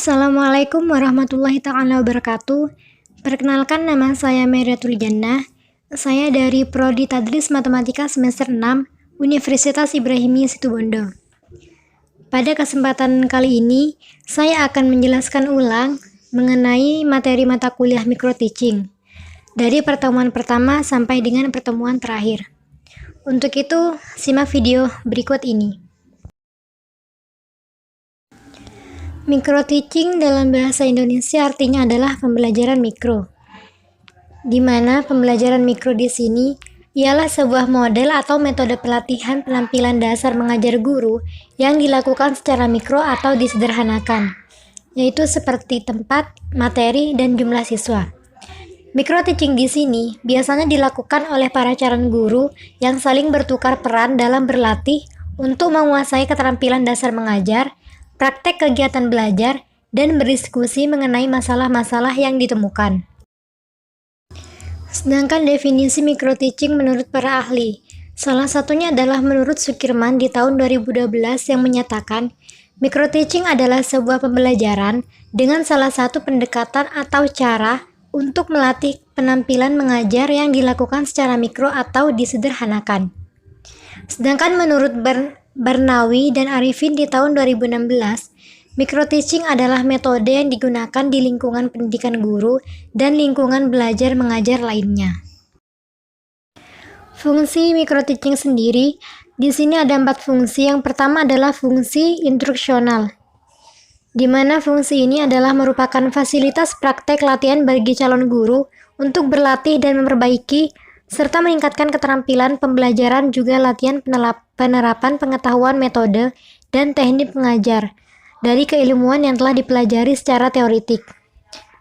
Assalamualaikum warahmatullahi ta'ala wabarakatuh. Perkenalkan, nama saya Meriatul Jannah. Saya dari Prodi Tadris Matematika semester 6 Universitas Ibrahimi Situbondo. Pada kesempatan kali ini, saya akan menjelaskan ulang mengenai materi mata kuliah microteaching dari pertemuan pertama sampai dengan pertemuan terakhir. Untuk itu, simak video berikut ini. Microteaching dalam bahasa Indonesia artinya adalah pembelajaran mikro, di mana pembelajaran mikro di sini ialah sebuah model atau metode pelatihan penampilan dasar mengajar guru yang dilakukan secara mikro atau disederhanakan, yaitu seperti tempat, materi, dan jumlah siswa. Microteaching di sini biasanya dilakukan oleh para calon guru yang saling bertukar peran dalam berlatih untuk menguasai keterampilan dasar mengajar, praktek kegiatan belajar, dan berdiskusi mengenai masalah-masalah yang ditemukan. Sedangkan definisi microteaching menurut para ahli, salah satunya adalah menurut Sukirman di tahun 2012 yang menyatakan, microteaching adalah sebuah pembelajaran dengan salah satu pendekatan atau cara untuk melatih penampilan mengajar yang dilakukan secara mikro atau disederhanakan. Sedangkan menurut Barnawi dan Arifin di tahun 2016, microteaching adalah metode yang digunakan di lingkungan pendidikan guru dan lingkungan belajar mengajar lainnya. Fungsi microteaching sendiri, di sini ada 4 fungsi. Yang pertama adalah fungsi instruksional, di mana fungsi ini adalah merupakan fasilitas praktek latihan bagi calon guru untuk berlatih dan memperbaiki serta meningkatkan keterampilan pembelajaran, juga latihan penerapan pengetahuan metode dan teknik mengajar dari keilmuan yang telah dipelajari secara teoritik.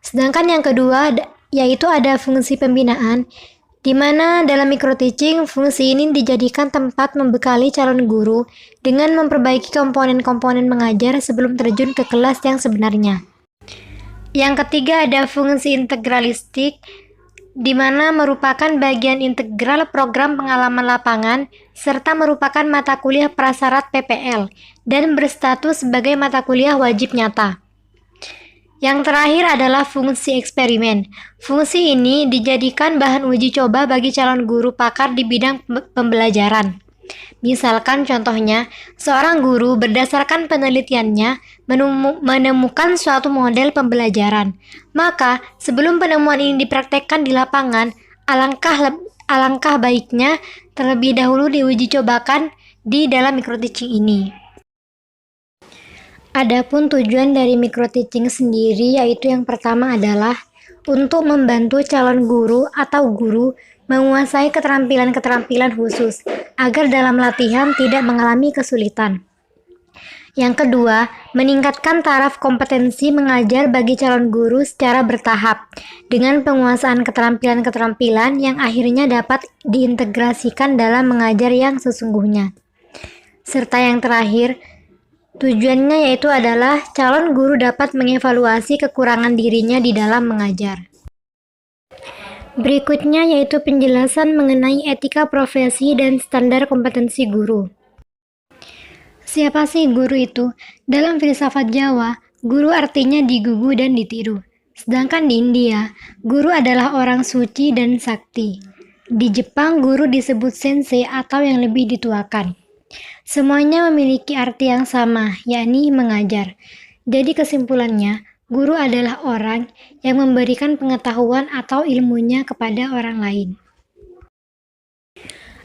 Sedangkan yang kedua yaitu ada fungsi pembinaan, di mana dalam microteaching fungsi ini dijadikan tempat membekali calon guru dengan memperbaiki komponen-komponen mengajar sebelum terjun ke kelas yang sebenarnya. Yang ketiga ada fungsi integralistik, di mana merupakan bagian integral program pengalaman lapangan serta merupakan mata kuliah prasyarat PPL dan berstatus sebagai mata kuliah wajib nyata. Yang terakhir adalah fungsi eksperimen. Fungsi ini dijadikan bahan uji coba bagi calon guru pakar di bidang pembelajaran. Misalkan contohnya, seorang guru berdasarkan penelitiannya menemukan suatu model pembelajaran. Maka, sebelum penemuan ini dipraktekkan di lapangan, alangkah baiknya terlebih dahulu diuji cobakan di dalam microteaching ini. Adapun tujuan dari microteaching sendiri yaitu yang pertama adalah untuk membantu calon guru atau guru menguasai keterampilan-keterampilan khusus agar dalam latihan tidak mengalami kesulitan. Yang kedua, meningkatkan taraf kompetensi mengajar bagi calon guru secara bertahap dengan penguasaan keterampilan-keterampilan yang akhirnya dapat diintegrasikan dalam mengajar yang sesungguhnya. Serta yang terakhir, tujuannya yaitu adalah calon guru dapat mengevaluasi kekurangan dirinya di dalam mengajar. Berikutnya yaitu penjelasan mengenai etika profesi dan standar kompetensi guru. Siapa sih guru itu? Dalam filsafat Jawa, guru artinya digugu dan ditiru. Sedangkan di India, guru adalah orang suci dan sakti. Di Jepang, guru disebut sensei atau yang lebih dituakan. Semuanya memiliki arti yang sama, yakni mengajar. Jadi kesimpulannya, guru adalah orang yang memberikan pengetahuan atau ilmunya kepada orang lain.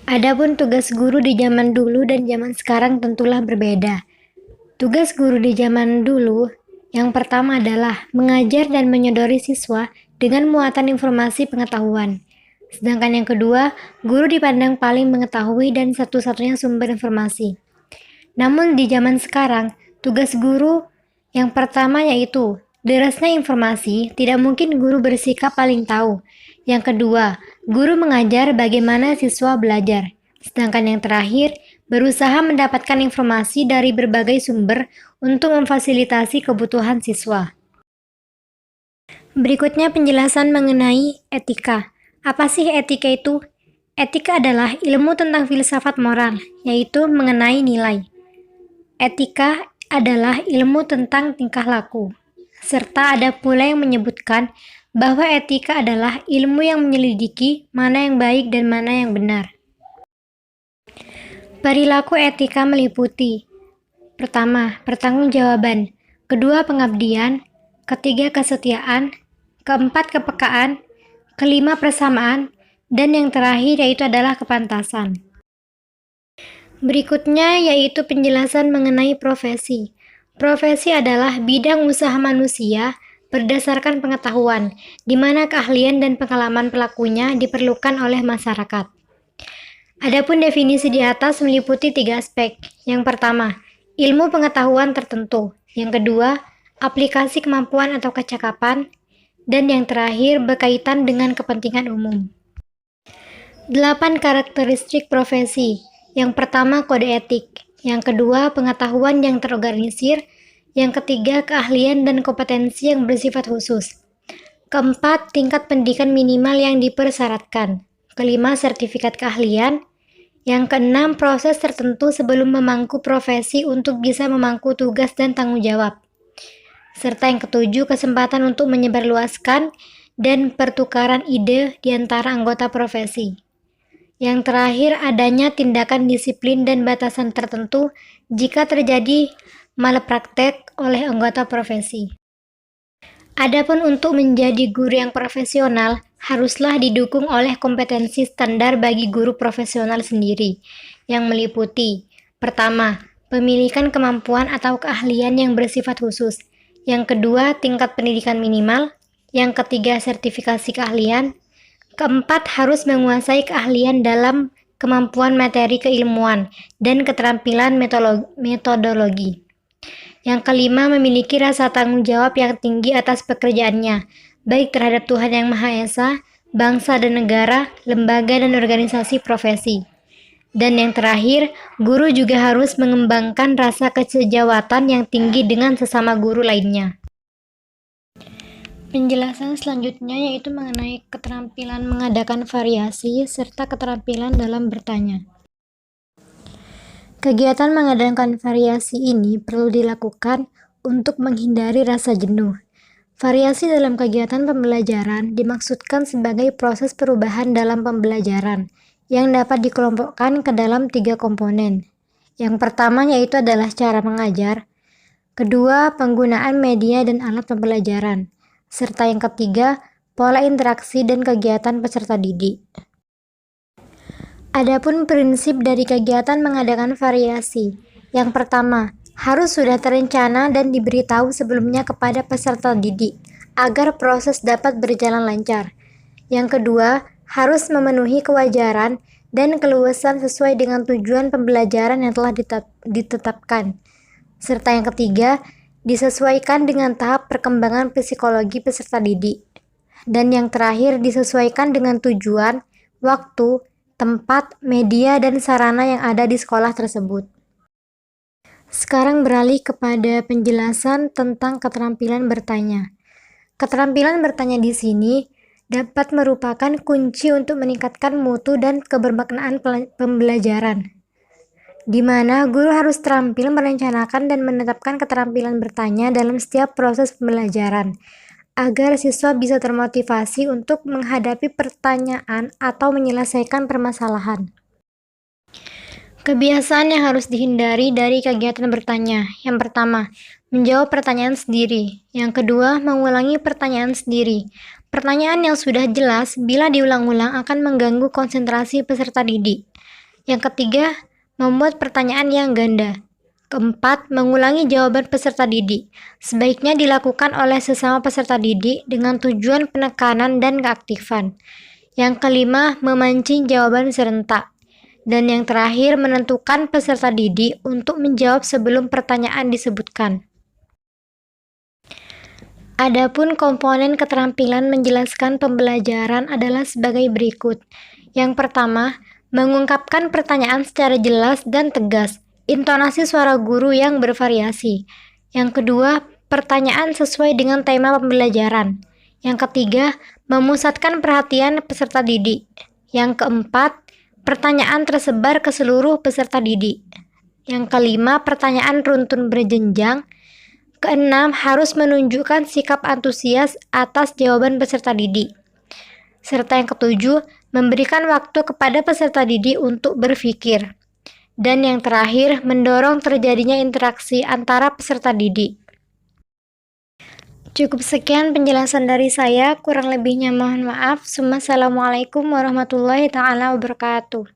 Adapun tugas guru di zaman dulu dan zaman sekarang tentulah berbeda. Tugas guru di zaman dulu yang pertama adalah mengajar dan menyodori siswa dengan muatan informasi pengetahuan. Sedangkan yang kedua, guru dipandang paling mengetahui dan satu-satunya sumber informasi. Namun di zaman sekarang, tugas guru yang pertama yaitu derasnya informasi, tidak mungkin guru bersikap paling tahu. Yang kedua, guru mengajar bagaimana siswa belajar. Sedangkan yang terakhir, berusaha mendapatkan informasi dari berbagai sumber untuk memfasilitasi kebutuhan siswa. Berikutnya penjelasan mengenai etika. Apa sih etika itu? Etika adalah ilmu tentang filsafat moral, yaitu mengenai nilai. Etika adalah ilmu tentang tingkah laku. Serta ada pula yang menyebutkan bahwa etika adalah ilmu yang menyelidiki mana yang baik dan mana yang benar. Perilaku etika meliputi: pertama, pertanggungjawaban; kedua, pengabdian; ketiga, kesetiaan; keempat, kepekaan; kelima, persamaan; dan yang terakhir yaitu adalah kepantasan. Berikutnya yaitu penjelasan mengenai profesi. Profesi adalah bidang usaha manusia berdasarkan pengetahuan, di mana keahlian dan pengalaman pelakunya diperlukan oleh masyarakat. Adapun definisi di atas meliputi 3 aspek. Yang pertama, ilmu pengetahuan tertentu. Yang kedua, aplikasi kemampuan atau kecakapan. Dan yang terakhir, berkaitan dengan kepentingan umum. 8 karakteristik profesi. Yang pertama, kode etik. Yang kedua, pengetahuan yang terorganisir. Yang ketiga, keahlian dan kompetensi yang bersifat khusus. Keempat, tingkat pendidikan minimal yang dipersyaratkan. Kelima, sertifikat keahlian. Yang keenam, proses tertentu sebelum memangku profesi untuk bisa memangku tugas dan tanggung jawab. Serta yang ketujuh, kesempatan untuk menyebarluaskan dan pertukaran ide di antara anggota profesi. Yang terakhir, adanya tindakan disiplin dan batasan tertentu jika terjadi malpraktek oleh anggota profesi. Adapun untuk menjadi guru yang profesional, haruslah didukung oleh kompetensi standar bagi guru profesional sendiri, yang meliputi: pertama, pemilikan kemampuan atau keahlian yang bersifat khusus; yang kedua, tingkat pendidikan minimal; yang ketiga, sertifikasi keahlian; keempat, harus menguasai keahlian dalam kemampuan materi keilmuan dan keterampilan metodologi; yang kelima, memiliki rasa tanggung jawab yang tinggi atas pekerjaannya, baik terhadap Tuhan Yang Maha Esa, bangsa dan negara, lembaga dan organisasi profesi. Dan yang terakhir, guru juga harus mengembangkan rasa kesejawatan yang tinggi dengan sesama guru lainnya. Penjelasan selanjutnya yaitu mengenai keterampilan mengadakan variasi serta keterampilan dalam bertanya. Kegiatan mengadakan variasi ini perlu dilakukan untuk menghindari rasa jenuh. Variasi dalam kegiatan pembelajaran dimaksudkan sebagai proses perubahan dalam pembelajaran yang dapat dikelompokkan ke dalam 3 komponen. Yang pertama yaitu adalah cara mengajar, kedua, penggunaan media dan alat pembelajaran, serta yang ketiga, pola interaksi dan kegiatan peserta didik. Adapun prinsip dari kegiatan mengadakan variasi. Yang pertama, harus sudah terencana dan diberitahu sebelumnya kepada peserta didik, agar proses dapat berjalan lancar. Yang kedua, harus memenuhi kewajaran dan keluasan sesuai dengan tujuan pembelajaran yang telah ditetapkan. Serta yang ketiga, disesuaikan dengan tahap perkembangan psikologi peserta didik. Dan yang terakhir, disesuaikan dengan tujuan, waktu, tempat, media, dan sarana yang ada di sekolah tersebut. Sekarang beralih kepada penjelasan tentang keterampilan bertanya. Keterampilan bertanya di sini dapat merupakan kunci untuk meningkatkan mutu dan kebermaknaan pembelajaran, di mana guru harus terampil merencanakan dan menetapkan keterampilan bertanya dalam setiap proses pembelajaran, agar siswa bisa termotivasi untuk menghadapi pertanyaan atau menyelesaikan permasalahan. Kebiasaan yang harus dihindari dari kegiatan bertanya. Yang pertama, menjawab pertanyaan sendiri. Yang kedua, mengulangi pertanyaan sendiri. Pertanyaan yang sudah jelas bila diulang-ulang akan mengganggu konsentrasi peserta didik. Yang ketiga, membuat pertanyaan yang ganda. Keempat, mengulangi jawaban peserta didik. Sebaiknya dilakukan oleh sesama peserta didik dengan tujuan penekanan dan keaktifan. Yang kelima, memancing jawaban serentak. Dan yang terakhir, menentukan peserta didik untuk menjawab sebelum pertanyaan disebutkan. Adapun komponen keterampilan menjelaskan pembelajaran adalah sebagai berikut. Yang pertama, mengungkapkan pertanyaan secara jelas dan tegas. Intonasi suara guru yang bervariasi. Yang kedua, pertanyaan sesuai dengan tema pembelajaran. Yang ketiga, memusatkan perhatian peserta didik. Yang keempat, pertanyaan tersebar ke seluruh peserta didik. Yang kelima, pertanyaan runtun berjenjang. Keenam, harus menunjukkan sikap antusias atas jawaban peserta didik. Serta yang ketujuh, memberikan waktu kepada peserta didik untuk berpikir. Dan yang terakhir, mendorong terjadinya interaksi antara peserta didik. Cukup sekian penjelasan dari saya, kurang lebihnya mohon maaf. Assalamualaikum warahmatullahi wabarakatuh.